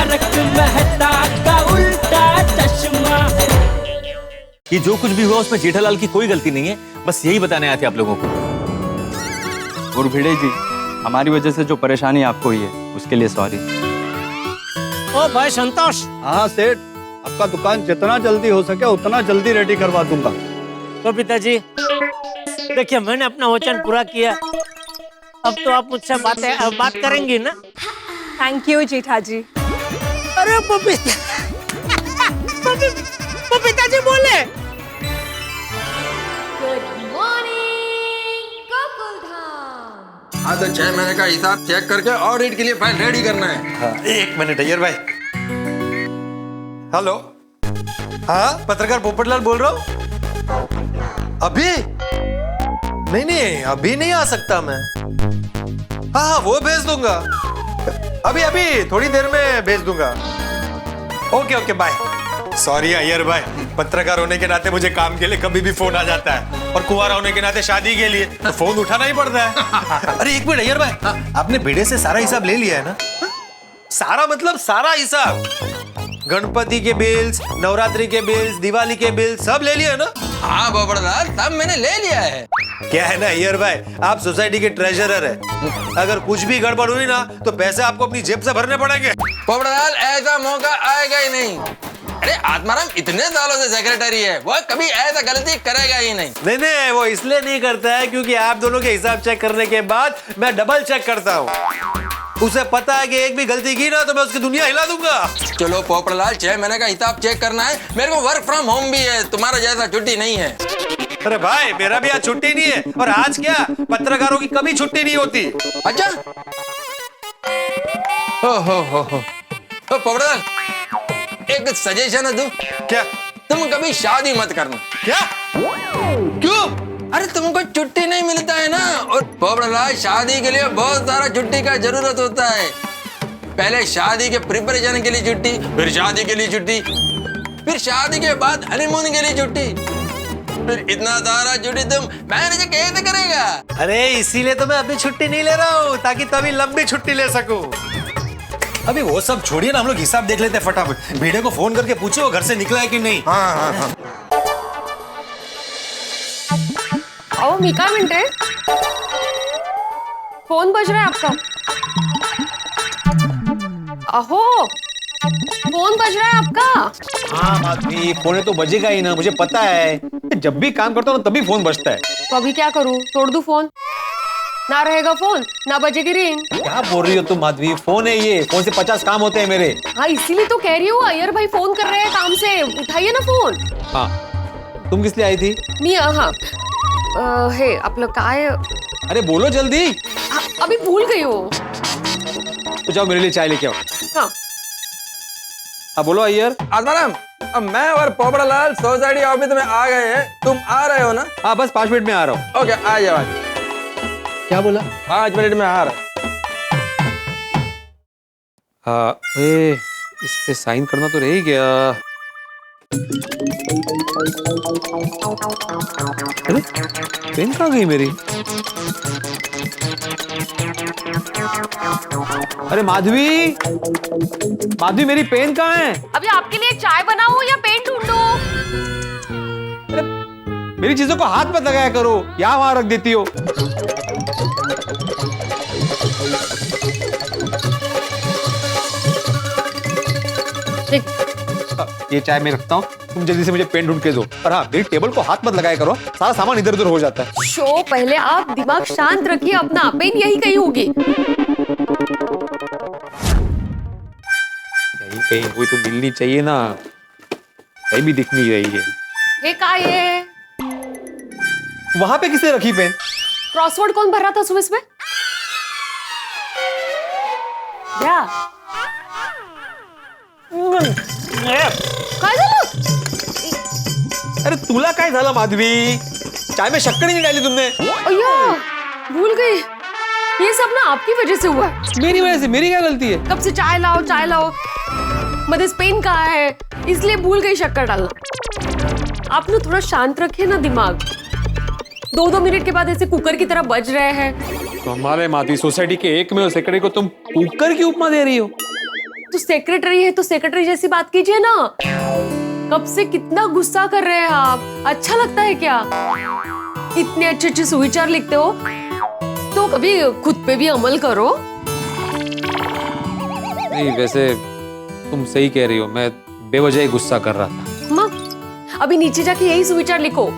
तारक मेहता का उल्टा चश्मा। ये जो कुछ भी हुआ उसमें जेठालाल की कोई गलती नहीं है, बस यही बताने आए थे आप लोगों को। और भिड़े जी, हमारी वजह से जो परेशानी आपको हुई है उसके लिए सॉरी। ओ भाई संतोष। हाँ सेठ, आपका दुकान जितना जल्दी हो सके उतना जल्दी रेडी करवा दूंगा। तो पिताजी देखिए, मैंने अपना वचन पूरा किया, अब तो आप मुझसे बात करेंगी ना? थैंक यू जेठा जी। अरे पिताजी बोले। हाँ, तो 6 महीने का हिसाब चेक करके ऑडिट के लिए फाइल रेडी करना है। हाँ, 1 मिनट अय्यर भाई। हेलो, हाँ पत्रकार पोपटलाल बोल रहा हूँ। अभी नहीं, अभी नहीं आ सकता मैं। हाँ, वो भेज दूंगा, अभी थोड़ी देर में भेज दूंगा। Okay bye. सॉरी अय्यर भाई, पत्रकार होने के नाते मुझे काम के लिए कभी भी फोन आ जाता है, और कुंवारा होने के नाते शादी के लिए तो फोन उठाना ही पड़ता है। अरे 1 मिनट अय्यर भाई, आपने भिड़े से सारा हिसाब ले लिया है ना? सारा मतलब सारा हिसाब, गणपति के बिल्स, नवरात्रि के बिल्स, दिवाली के बिल्स सब ले लिया है ना? हाँ पोपटलाल, सब मैंने ले लिया है। क्या है ना अय्यर भाई, आप सोसाइटी के ट्रेजरर है, अगर कुछ भी गड़बड़ हुई ना तो पैसे आपको अपनी जेब से भरने पड़ेंगे। पोपटलाल, ऐसा मौका आएगा ही नहीं। अरे आत्माराम इतने सालों से सेक्रेटरी है, वो कभी ऐसा गलती करेगा ही नहीं। नहीं, वो इसलिए नहीं करता है क्योंकि आप दोनों के हिसाब चेक करने के बाद मैं डबल चेक करता हूँ। उसे पता है कि एक भी गलती की ना तो मैं उसकी दुनिया हिला दूंगा। चलो पोपटलाल, 6 महीने का हिसाब चेक करना है, मेरे को वर्क फ्रॉम होम भी है, तुम्हारा जैसा छुट्टी नहीं है। अरे भाई, मेरा भी आज छुट्टी नहीं है, और आज क्या, पत्रकारों की कभी छुट्टी नहीं होती। अच्छा, हो पोपटलाल, एक सजेशन है तू। क्या? तुम कभी शादी मत करना। क्या? क्यों? अरे तुमको छुट्टी नहीं मिलता है ना, और पोपटलाल शादी के लिए बहुत सारा छुट्टी का जरूरत होता है। पहले शादी के प्रिपरेशन के लिए छुट्टी, फिर शादी के लिए छुट्टी, फिर शादी के बाद हनीमून के लिए छुट्टी, फिर इतना सारा छुट्टी तुम मैनेज कैसे करेगा? अरे इसीलिए तो मैं अभी छुट्टी नहीं ले रहा हूँ, ताकि तभी लंबी छुट्टी ले सकूं। अभी वो सब छोड़िए ना, हम लोग हिसाब देख लेते हैं फटाफट। भिड़े को फोन करके पूछो वो घर से निकला है कि नहीं। हाँ। अहो मी काय म्हणते, फोन बज रहा है आपका। अहो फोन बज रहा है आपका। हाँ माधवी, फोन तो बजेगा ही ना, मुझे पता है। जब भी काम करता हूँ तभी फोन बजता है। तो अभी क्या करूं, तोड़ दूं फोन? ना रहेगा फोन, ना बजेगी रिंग। क्या बोल रही हो तुम माधवी, फोन है ये, फोन से 50 काम होते हैं मेरे। हाँ इसीलिए तो कह रही हूँ, अय्यर भाई फोन कर रहे हैं काम से, उठाइए ना फोन। हाँ, तुम किस लिए आई थी? मी हाँ हे आपलं काय। अरे बोलो जल्दी। अभी भूल गई हो। तो जाओ मेरे लिए चाय लेके आओ। हाँ बोलो अय्यर। आत्माराम, अब मैं और पोपटलाल सोसाइटी ऑफिस में आ गए हैं, तुम आ रहे हो ना? हाँ बस 5 मिनट में आ रहा हूँ। ओके, आ जाओ। क्या बोला? 5 मिनट में आ रहा। इस पे साइन करना तो रह ही गया। अरे पेन कहाँ गई मेरी? अरे माधवी, मेरी पेन कहाँ है? अभी आपके लिए चाय बनाऊं या पेन ढूंढूं? अरे मेरी चीजों को हाथ मत लगाया करो, यहाँ वहां रख देती हो। ये चाय मैं रखता हूँ, तुम जल्दी से मुझे पेन ढूंढ के दो। और हाँ, मेरी टेबल को हाथ मत लगाया करो, सारा सामान इधर उधर हो जाता है। शो, पहले आप दिमाग शांत रखिए अपना, पेन यही कहीं होगी। यही कहीं हुई तो मिलनी चाहिए ना, कहीं भी दिख नहीं रही है। ये काय है? वहां पे किसने रखी पेन? क्रॉसवर्ड कौन भर रहा था सुबह सुबह? क्या काय झालं? अरे तुला काय झालं माधवी, चाय में शक्कर ही नहीं डाली तुमने। अय्या, भूल गई। ये सब ना आपकी वजह से हुआ है। मेरी वजह से? मेरी क्या गलती है? कब से चाय लाओ, मदर्स पेन कहाँ है, इसलिए भूल गई शक्कर डालना। आप ना थोड़ा शांत रखिए ना दिमाग। 2-2 मिनट के बाद ऐसे कुकर की तरह बज रहे हैं। तो हमारे माधवी सोसाइटी के एकमेव सेक्रेटरी को तुम कुकर की उपमा दे रही हो? तो सेक्रेटरी है तो सेक्रेटरी जैसी बात कीजिए ना। कब से कितना गुस्सा कर रहे हैं आप, अच्छा लगता है क्या? इतने अच्छे अच्छे सुविचार लिखते हो तो कभी खुद पे भी अमल करो। नहीं, वैसे तुम सही कह रही हो, मैं बेवजह ही गुस्सा कर रहा था। माँ, अभी नीचे जाके यही सुविचार लिखो,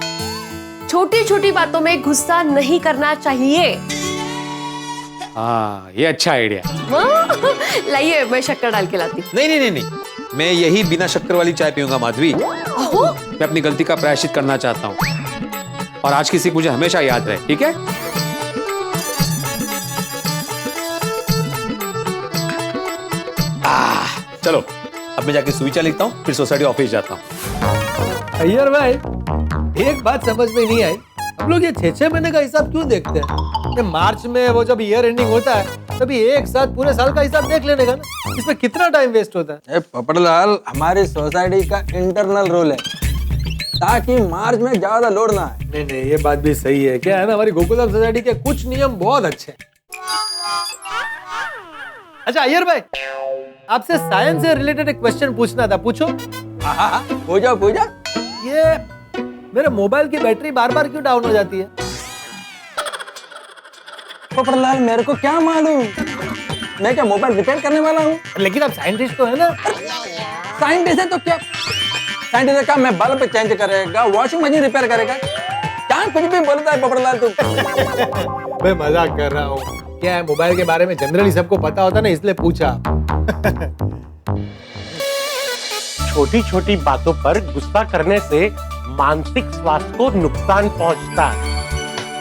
छोटी छोटी बातों में गुस्सा नहीं करना चाहिए। हाँ, ये अच्छा आइडिया। लाइए, मैं शक्कर डाल के लाती। नहीं नहीं नहीं नहीं, मैं यही बिना शक्कर वाली चाय पीऊंगा माधवी। मैं अपनी गलती का प्रायश्चित करना चाहता हूँ और आज की सीख मुझे हमेशा याद रहे, ठीक है? चलो, अब मैं जाके सुविचार लिखता हूँ, फिर सोसाइटी ऑफिस जाता हूँ। अय्यर भाई, एक बात समझ में नहीं आई, हम लोग ये 6-6 महीने का हिसाब क्यों देखते हैं? ये मार्च में वो जब ईयर एंडिंग होता है तभी एक साथ पूरे साल का हिसाब देख लेने का ना, इसमें कितना टाइम वेस्ट होता है? ए पोपटलाल, हमारी सोसाइटी का इंटरनल रूल है ताकि मार्च में ज्यादा लोड ना आए। नहीं नहीं, ये बात भी सही है। क्या है ना, हमारी गोकुलधाम सोसाइटी के कुछ नियम बहुत अच्छे हैं। अच्छा अय्यर भाई, आपसे साइंस से रिलेटेड एक क्वेश्चन पूछना था, पूछो। पूजा पूजा। ये मेरे मोबाइल की बैटरी बार बार क्यों डाउन हो जाती है? पोपटलाल, मेरे को क्या मालूम, मैं क्या मोबाइल रिपेयर करने वाला हूँ? लेकिन आप साइंटिस्ट तो है ना। साइंटिस्ट है तो क्या, साइंटिस्ट का मैं बल्ब चेंज करेगा, वॉशिंग मशीन रिपेयर करेगा, क्या कुछ भी बोलता है पोपटलाल तू। मैं मजाक कर रहा हूँ। क्या है, मोबाइल के बारे में जनरली सबको पता होता ना, इसलिए पूछा। छोटी छोटी बातों पर गुस्सा करने से मानसिक स्वास्थ्य को नुकसान पहुंचता है।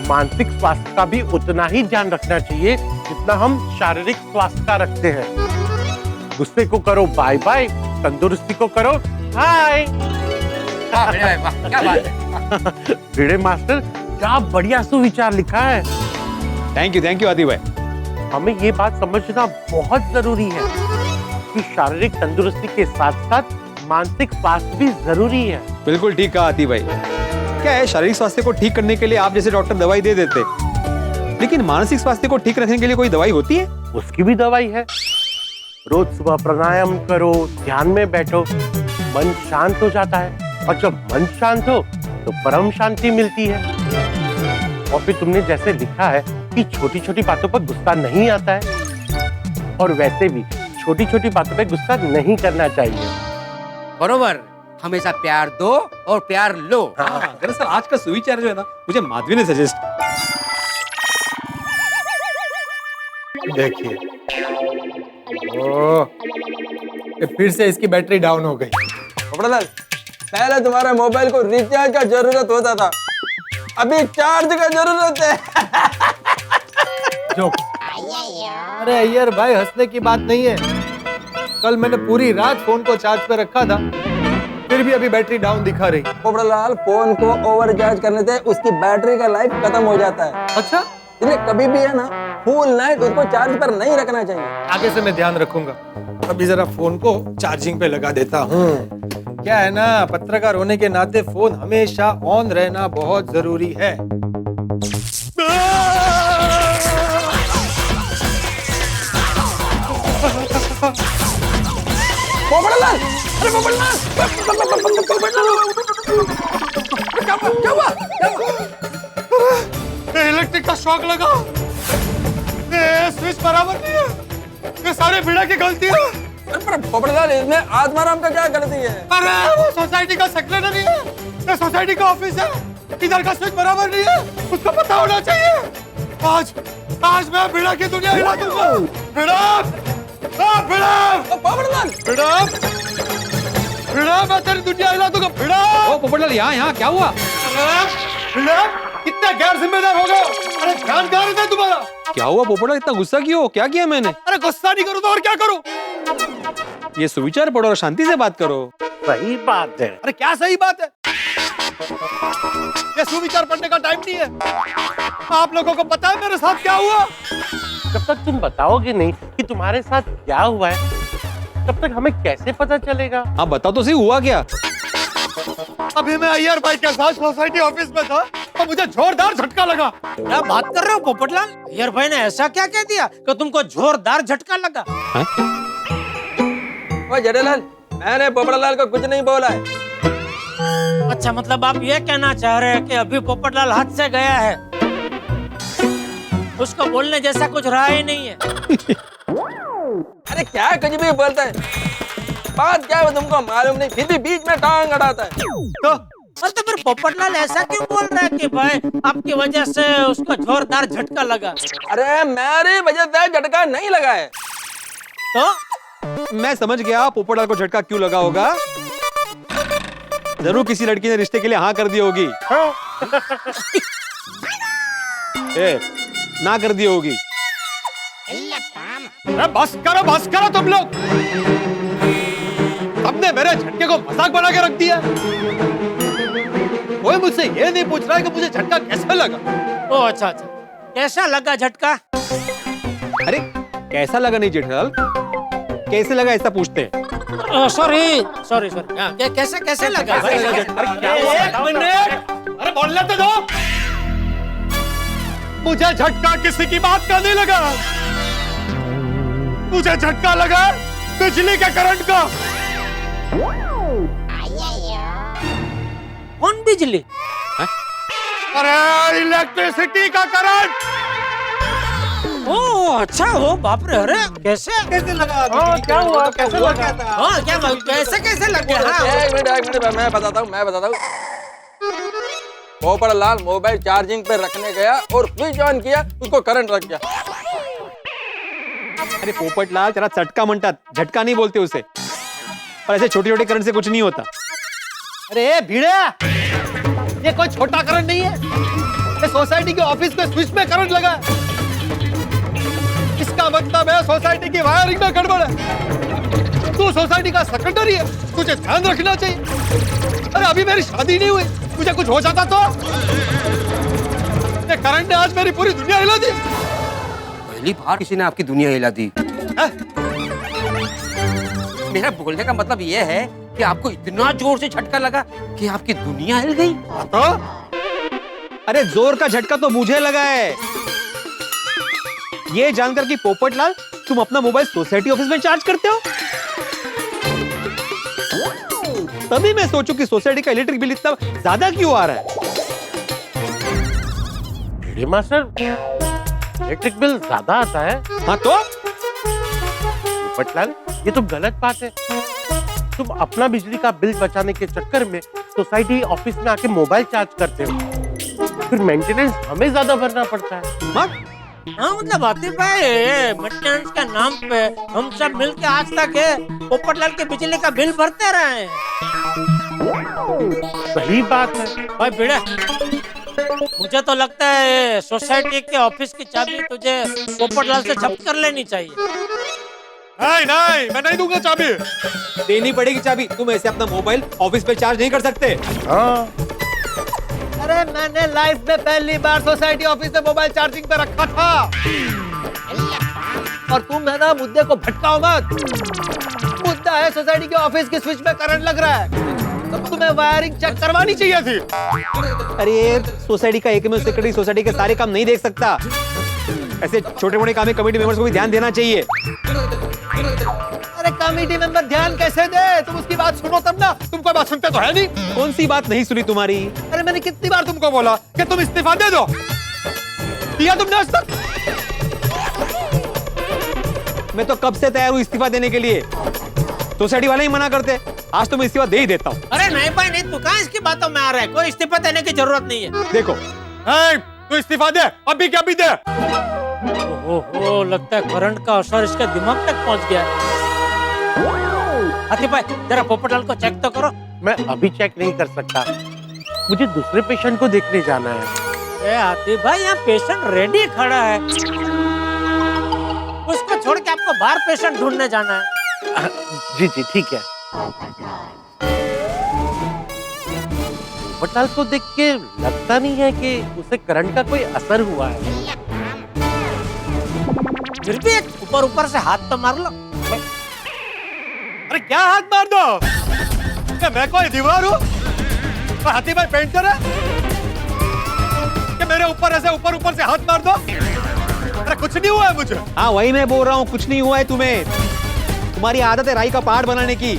मानसिक स्वास्थ्य का भी उतना ही ध्यान रखना चाहिए जितना हम शारीरिक स्वास्थ्य का रखते हैं। गुस्से को करो बाय बाय, तंदुरुस्ती को करो हाय। क्या बात है। भिड़े मास्टर, क्या बढ़िया सुविचार लिखा है। थैंक यू आदि भाई। हमें ये बात समझना बहुत जरूरी है कि शारीरिक तंदुरुस्ती के साथ साथ मानसिक स्वास्थ्य भी जरूरी है। बिल्कुल ठीक कहा आदि भाई। क्या है, शारीरिक स्वास्थ्य को ठीक करने के लिए आप जैसे डॉक्टर दवाई दे देते, लेकिन मानसिक स्वास्थ्य को ठीक रखने के लिए कोई दवाई होती है? उसकी भी दवाई है। रोज सुबह प्राणायाम करो, ध्यान में बैठो, मन शांत हो जाता है और जब मन शांत हो तो परम शांति मिलती है। और फिर तुमने जैसे लिखा है कि छोटी छोटी बातों पर गुस्सा नहीं आता है, और वैसे भी छोटी छोटी बातों पर गुस्सा नहीं करना चाहिए। बरोबर, हमेशा प्यार दो और प्यार लो। दरअसल आज का सुविचार जो है ना, मुझे माधवी ने सजेस्ट। देखिए, ओह, ये फिर से इसकी बैटरी डाउन हो गई। पोपटलाल, पहले तुम्हारे मोबाइल को रिचार्ज का जरूरत होता था, अभी चार्ज का जरूरत है। जो अरे अय्यर भाई, हंसने की बात नहीं है। कल मैंने पूरी रात फोन को चार्ज पे रखा था, फिर भी अभी बैटरी डाउन दिखा रही। पोपटलाल, फोन को ओवर चार्ज करने से उसकी बैटरी का लाइफ खत्म हो जाता है। अच्छा, इसलिए कभी भी है ना, फुल नाइट उसको चार्ज पर नहीं रखना चाहिए। आगे से मैं ध्यान रखूंगा। अभी जरा फोन को चार्जिंग पे लगा देता हूँ। क्या है ना, पत्रकार होने के नाते फोन हमेशा ऑन रहना बहुत जरूरी है। पोपटलाल, अरे पोपटलाल, क्या हुआ? इलेक्ट्रिक का शॉक लगा। स्विच बराबर नहीं है, ये सारे भिड़ा की गलती है। अरे पोपटलाल, इसमें आत्माराम का क्या गलती है? अरे वो सोसाइटी का सेक्रेटरी है, ये सोसाइटी का ऑफिस है, इधर का स्विच बराबर नहीं है, उसको पता होना चाहिए। आज मैं भिड़ा की दुनिया हिला दूंगा। भिड़ा, पोपटलाल, भिड़ा, मैं तेरी दुनिया हिला दूंगा। भिड़ा, ओ पोपटलाल, यहाँ क्या हुआ? भिड़ा, कितना गैर जिम्मेदार हो गए। अरे ध्यान कहाँ रहता है तुम्हारा? क्या हुआ पोपटलाल, इतना गुस्सा क्यों हो? क्या किया मैंने? अरे गुस्सा नहीं करूँ तो और क्या करूँ? ये सुविचार पढ़ो और शांति से बात करो। सही बात है। अरे क्या सही बात है? ये सुविचार पढ़ने का टाइम नहीं है। आप लोगों को पता है मेरे साथ क्या हुआ? जब तक तुम बताओगे नहीं कि तुम्हारे साथ क्या हुआ है, तब तक हमें कैसे पता चलेगा? हाँ बताओ तो सही, हुआ क्या? अभी मैं अय्यर भाई के साथ सोसाइटी ऑफिस में था और मुझे जोरदार झटका लगा। क्या बात कर रहे हो पोपटलाल? अय्यर भाई ने ऐसा क्या कह दिया कि तुमको जोरदार झटका लगा? ओ जेठालाल, मैंने पोपटलाल को कुछ नहीं बोला है। अच्छा, मतलब आप ये कहना चाह रहे हैं कि अभी पोपटलाल हाथ से गया है, उसको बोलने जैसा कुछ रहा ही नहीं है। अरे क्या कुछ भी बोलता है, बात क्या है वो तुमको मालूम नहीं, फिर भी बीच में टांग अड़ाता है। तो फिर पोपटलाल ऐसा क्यों बोल रहा है कि भाई आपकी वजह से उसको जोरदार झटका लगा? अरे मेरी वजह से झटका नहीं लगा है। तो मैं समझ गया पोपटलाल को झटका क्यों लगा होगा। जरूर किसी लड़की ने रिश्ते के लिए हाँ कर दी होगी। ना कर दी होगी। बस करो तुम लोग। सबने मेरे झटके को मजाक बना के रख दिया। कोई मुझसे ये नहीं पूछ रहा है कि मुझे झटका कैसे लगा। ओ अच्छा, कैसा लगा झटका? अरे कैसा लगा नहीं जेठालाल, कैसे लगा ऐसा पूछते हैं। सॉरी, कैसे लगा? एक मिनट, अरे बोलने तो दो। मुझे झटका किसी की बात का नहीं लगा, मुझे झटका लगा बिजली के करंट का। कौन बिजली? अरे इलेक्ट्रिसिटी का करंट। ओ अच्छा, हो बाप रे। अरे कैसे लगा? क्या हुआ? कैसे लगा? हाँ, कैसे लगा? हाँ। एक मिनट मैं बताता हूँ। पोपटलाल मोबाइल चार्जिंग पे रखने गया और स्विच ऑन किया, उसको करंट लग गया। अरे पोपटलाल जरा चटका म्हणतात, झटका नहीं बोलते उसे। और ऐसे छोटे छोटे करंट से कुछ नहीं होता। अरे भिड़े, ये कोई छोटा करंट नहीं है, ये सोसाइटी के ऑफिस में स्विच में करंट लगा है। इसका मतलब है सोसाइटी की वायरिंग में गड़बड़ है। तू सोसाइटी का सेक्रेटरी है, तुझे ध्यान रखना चाहिए। अरे अभी मेरी शादी नहीं हुई, मुझे कुछ हो जाता तो। ये करंट ने आज मेरी पूरी दुनिया हिला दी। पहली बार किसी ने आपकी दुनिया हिला दी। मेरा बोलने का मतलब ये है कि आपको इतना जोर से झटका लगा कि आपकी दुनिया हिल गई। तो? अरे जोर का झटका तो मुझे लगा है, ये जानकर कि पोपटलाल तुम अपना मोबाइल सोसाइटी ऑफिस में चार्ज करते हो। तभी मैं सोचूं कि सोसाइटी का इलेक्ट्रिक बिल इतना ज्यादा क्यों आ रहा है। मास्टर, इलेक्ट्रिक बिल ज्यादा आता है? हाँ तो पोपटलाल, ये तो गलत बात है। तुम अपना बिजली का बिल बचाने के चक्कर में सोसाइटी ऑफिस में आके मोबाइल चार्ज करते हो, फिर मेंटेनेंस हमें ज्यादा भरना पड़ता है। हाँ मतलब आतिफ भाई, मेंटेनेंस के नाम पे हम सब मिलके आज तक पोपटलाल के बिजली का बिल भरते रहे हैं। सही बात है भाई भिड़े, मुझे तो लगता है सोसाइटी के ऑफिस की चाबी तुझे पोपटलाल से जब्त कर लेनी चाहिए। नहीं, मैं नहीं दूंगा चाबी। देनी पड़ेगी चाबी, तुम ऐसे अपना मोबाइल ऑफिस पे चार्ज नहीं कर सकते। हाँ। अरे मैंने लाइफ में पहली बार सोसाइटी ऑफिस में मोबाइल चार्जिंग पे रखा था। और तुम है ना, मुद्दे को भटकाओ मत। मुद्दा है सोसाइटी के ऑफिस के स्विच में करंट लग रहा है, तो तुम्हें वायरिंग चेक करवानी चाहिए थी। अरे सोसाइटी का एकमेव सेक्रेटरी सोसाइटी के सारे काम नहीं देख सकता। ऐसे छोटे मोटे काम में कमेटी मेंबर्स को भी ध्यान देना चाहिए। अरे कमेटी मेंबर ध्यान कैसे दे? तुम उसकी बात सुनो तब ना। तुम कोई बात सुनते तो है नहीं। कौन सी बात नहीं सुनी तुम्हारी? अरे मैंने कितनी बार तुमको बोला कि तुम इस्तीफा दे दो, दिया तुमने आज तक? मैं तो कब से तैयार हूँ इस्तीफा देने के लिए, सोसाइटी वाले ही मना करते। आज तो मैं इस्तीफा दे ही देता हूँ। अरे नहीं भाई नहीं, तू कहाँ इसकी बातों में आ रहा है? कोई इस्तीफा देने की जरूरत नहीं है। देखो तू इस्तीफा दे, अभी क्या भी दे। ओहो, लगता है करंट का असर इसके दिमाग तक पहुंच गया। आतिफ भाई जरा पोपटलाल को चेक तो करो। मैं अभी चेक नहीं कर सकता, मुझे दूसरे पेशेंट को देखने जाना है। आतिफ भाई, यहाँ पेशेंट रेडी खड़ा है, उसको छोड़ के आपको बाहर पेशेंट ढूंढने जाना है। जी ठीक है। पोपटलाल को देख के लगता नहीं है कि उसे करंट का कोई असर हुआ है। फिर भी एक ऊपर से हाथ तो मार लो। अरे क्या हाथ मार दो? क्या मैं कोई दीवार हूँ? हाथी भाई पेंटर है कि मेरे ऊपर ऐसे ऊपर से हाथ मार दो? अरे कुछ नहीं हुआ है मुझे। हाँ वही मैं बोल रहा हूँ, कुछ नहीं हुआ है तुम्हें। तुम्हारी आदत है राई का पहाड़ बनाने की।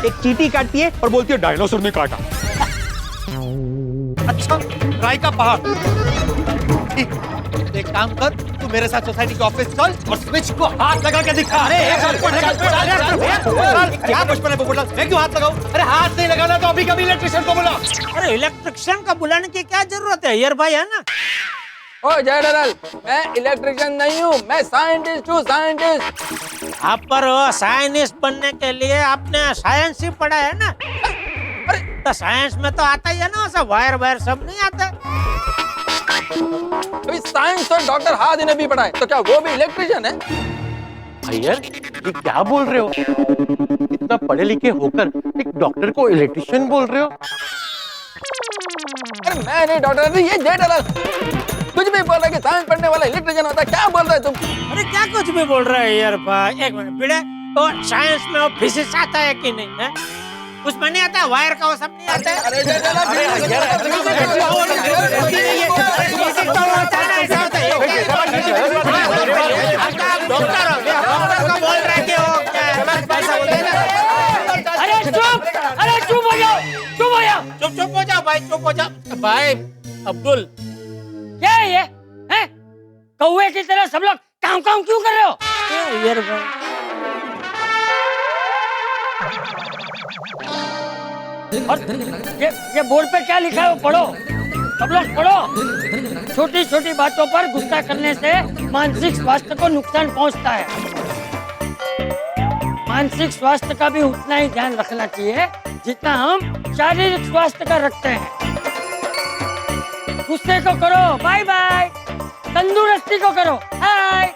एक चींटी काटती है और बोलती है डायनासोर ने काटा। अच्छा, राय का पहाड़। ठीक, एक काम कर, तू मेरे साथ सोसाइटी के ऑफिस चल और स्विच को हाथ लगा के दिखा। अरे क्या बचपन है पोपटलाल, मैं क्यों हाथ लगाऊं? अरे हाथ नहीं लगाना तो अभी कभी इलेक्ट्रिशियन को बुला। अरे इलेक्ट्रिशियन का बुलाने की क्या जरूरत है यार भाई, है ना? ओ जनरल, मैं इलेक्ट्रिशियन नहीं हूँ, मैं साइंटिस्ट हूँ, साइंटिस्ट। आप पर साइंटिस्ट बनने के लिए आपने साइंस ही पढ़ा है ना? अरे तो साइंस में तो आता ही है ना, सब वायर वायर सब नहीं आता। अभी साइंस तो डॉक्टर हादी ने भी पढ़ा है, तो क्या वो भी इलेक्ट्रिशियन है? अय्यर, ये क्या बोल रहे हो? इतना पढ़े लिखे होकर एक डॉक्टर को इलेक्ट्रिशियन बोल रहे हो? अरे मैं नहीं डॉक्टर, नहीं ये जनरल कुछ भी बोल रहा है कि साइंस पढ़ने वाला इलेक्ट्रिशियन होता है। क्या बोल रहा है तुम? अरे क्या कुछ भी बोल रहा है यार भाई। एक मिनट भिड़े, तो साइंस में वो फिजिक्स आता है कि नहीं है? उसमें नहीं आता, वायर का वो सब नहीं आता है। अरे चुप हो जाओ भाई, चुप हो जाओ भाई। अब्दुल, क्या है ये? हैं? कौवे की तरह सब लोग काम काम क्यों कर रहे हो? यार भाई, और ये बोर्ड पे क्या लिखा है वो पढ़ो, सब लोग पढ़ो। छोटी छोटी बातों पर गुस्सा करने से मानसिक स्वास्थ्य को नुकसान पहुंचता है। मानसिक स्वास्थ्य का भी उतना ही ध्यान रखना चाहिए जितना हम शारीरिक स्वास्थ्य का रखते हैं। गुस्से को करो बाय बाय, तंदुरुस्ती को करो हाय।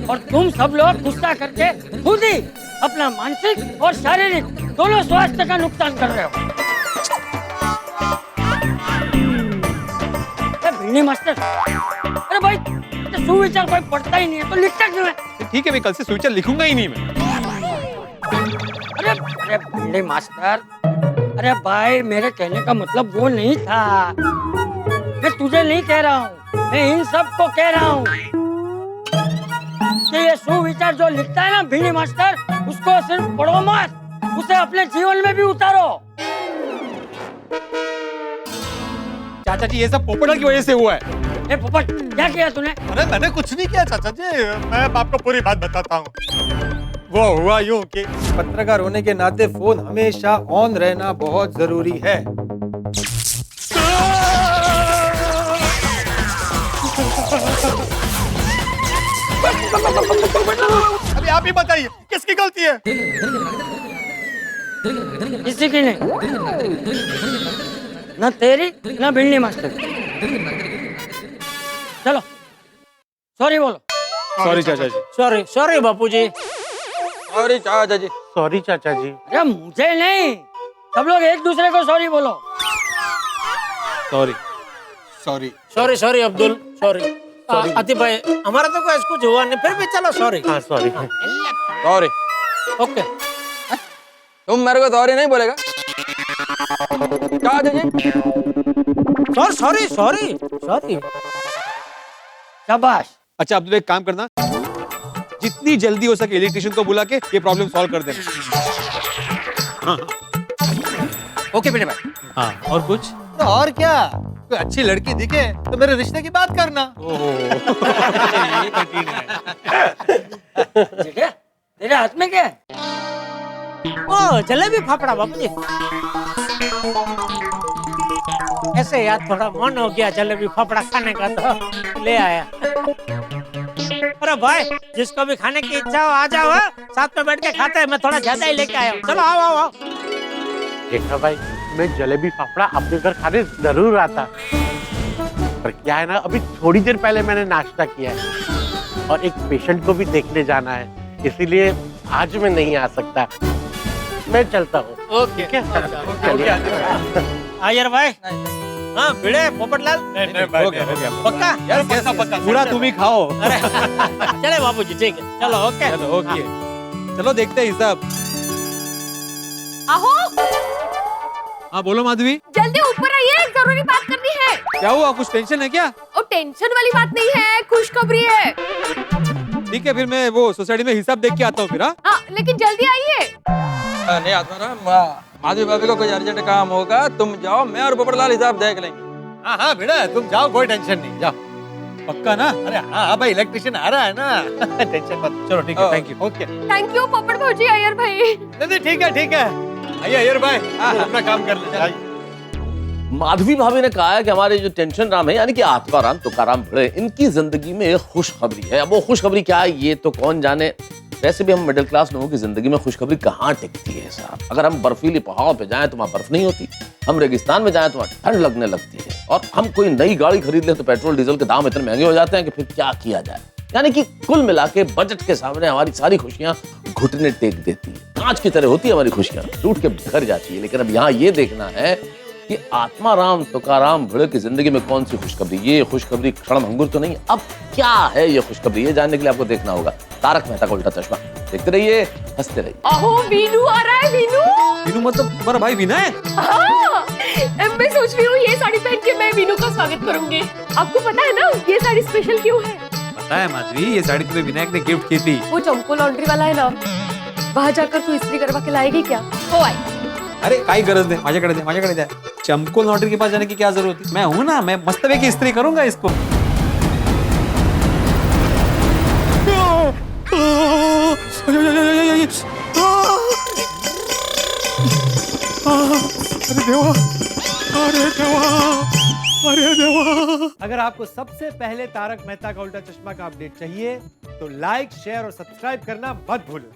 और तुम सब लोग गुस्सा करके खुद ही अपना मानसिक और शारीरिक दोनों स्वास्थ्य का नुकसान कर रहे हो। भिंडी मास्टर, अरे भाई सुविचार कोई पढ़ता ही नहीं है तो लिखता क्यों है? ठीक है, मैं कल से स्विचर लिखूंगा ही नहीं मैं। अरे भिंडी मास्टर, अरे भाई मेरे कहने का मतलब वो नहीं था। मैं तुझे नहीं कह रहा हूँ, मैं इन सब को कह रहा हूँ कि ये सुविचार जो लिखता है ना भिंडी मास्टर, उसको सिर्फ पढ़ो मत, उसे अपने जीवन में भी उतारो। चाचा जी, ये सब पोपटलाल की वजह से हुआ है। ए पोपट, क्या किया तूने? अरे मैंने कुछ नहीं किया चाचा जी, मैं आपको पूरी बात बताता हूँ। वो हुआ यूं कि पत्रकार होने के नाते फोन हमेशा ऑन रहना बहुत जरूरी है। अभी आप ही बताइए किसकी गलती है? किसी की नहीं, न तेरी न भिंडी मास्टर। चलो सॉरी बोलो। सॉरी चाचा जी। सॉरी सॉरी बापूजी। सॉरी चाचा जी। सॉरी चाचा जी। अरे मुझे नहीं, सब लोग एक दूसरे को सॉरी बोलो। Sorry sorry sorry sorry Abdul, sorry. Atif भाई, हमारा तो कोई कुछ हुआ नहीं, फिर भी चलो सॉरी। हाँ सॉरी। सॉरी। ओके, तुम मेरे को सॉरी नहीं बोलेगा चाचा जी? Sorry sorry sorry. शाबाश। अच्छा, अब तो एक काम करना, जितनी जल्दी हो सके इलेक्ट्रिशियन को बुला के ये प्रॉब्लम सॉल्व कर देना। ओके बेटे भाई। हाँ, और कुछ? तो और क्या, कोई अच्छी लड़की दिखे तो मेरे रिश्ते की बात करना। ये कठिन है। देखिए, तेरे हाथ में क्या है? ओ जलेबी फाफड़ा बापूजी। ऐसे यार थोड़ा मन हो गया जलेबी फाफड़ा खाने का तो ले आया। अरे भाई, जिसको भी खाने की इच्छा हो आ जाओ, हाँ? साथ में बैठ के खाते हैं, मैं थोड़ा ज्यादा ही लेके आया हूँ। चलो आओ आओ आओ। देखा भाई, मैं जलेबी फाफड़ा अपने घर खाने जरूर आता, पर क्या है ना, अभी थोड़ी देर पहले मैंने नाश्ता किया है और एक पेशेंट को भी देखने जाना है, इसीलिए आज मैं नहीं आ सकता। मैं चलता हूँ। ओके, ठीक है, चलिए। आयर भाई। हाँ भिड़े पोपटलाल, हो गया। पक्का? यार कैसा पक्का? पूरा तुम ही खाओ। अरे चले बाबूजी, ठीक है, चलो ओके। चलो ओके, चलो देखते हैं हिसाब। आहो, हाँ बोलो माधवी, जल्दी ऊपर आइए, एक जरूरी बात करनी है। क्या हुआ? कुछ टेंशन है क्या? और टेंशन वाली बात नहीं है, खुशखबरी है। ठीक है, फिर मैं वो सोसाइटी में हिसाब देख के आता हूँ फिर। हाँ लेकिन जल्दी आइए। नहीं आत्माराम, माधवी भाभी को कोई अर्जेंट काम होगा, तुम जाओ, मैं और पोपटलाल हिसाब देख लेंगे। हाँ हाँ बेटा, तुम जाओ, कोई टेंशन नहीं, जाओ। पक्का ना? अरे हाँ भाई, इलेक्ट्रिशियन आ रहा है ना। टेंशन मत। चलो ठीक है, thank you. Okay. Thank you पोपट भौजी, अय्यर भाई। नहीं ठीक है ठीक है। आइए अय्यर भाई, अपना काम कर ले। माधवी भाभी ने कहा है कि हमारे जो टेंशन राम है, यानी कि आत्माराम तुकाराम भिड़े, इनकी जिंदगी में एक खुशखबरी है। अब वो खुशखबरी क्या है ये तो कौन जाने। वैसे भी हम मिडिल क्लास लोगों की जिंदगी में खुशखबरी कहाँ टिकती है साहब। अगर हम बर्फीली पहाड़ों पे जाएं तो वहाँ बर्फ नहीं होती, हम रेगिस्तान में जाएं तो वहाँ ठंड लगने लगती है, और हम कोई नई गाड़ी खरीद लें तो पेट्रोल डीजल के दाम इतने महंगे हो जाते हैं कि फिर क्या किया जाए। यानी कि कुल मिला के बजट के सामने हमारी सारी खुशियां घुटने टेक देती है। कांच की तरह होती है हमारी खुशियां, टूट के बिखर जाती है। लेकिन अब यहाँ ये देखना है कि आत्माराम तुकाराम भिड़े की जिंदगी में कौन सी खुशखबरी, ये खुशखबरी क्षणभंगुर तो नहीं। अब क्या है ये खुशखबरी, ये जानने के लिए आपको देखना होगा तारक मेहता का उल्टा चश्मा। देखते रहिए, हंसते रहिए। अहो वीनू आ रहा है, वीनू। वीनू मतलब तुम्हारा भाई विनायक? हाँ, मैं सोच रही हूँ ये साड़ी पहन के मैं वीनू का स्वागत करूंगी। आपको पता है ना ये साड़ी स्पेशल क्यों है? पता है माधवी, ये साड़ी तुम्हें विनायक ने गिफ्ट की थी। वो चमको लॉन्ड्री वाला है ना, वहाँ जाकर तू इस्त्री करवा के लाएगी क्या? हो आई। अरे काही गरज नाही, माझ्याकडे द्या। चमको लॉन्ड्री के पास जाने की क्या जरूरत है? मैं हूं ना, मैं मस्तपैकी इस्त्री करूंगा इसको। अरे देवा। अगर आपको सबसे पहले तारक मेहता का उल्टा चश्मा का अपडेट चाहिए तो लाइक, शेयर और सब्सक्राइब करना मत भूलो।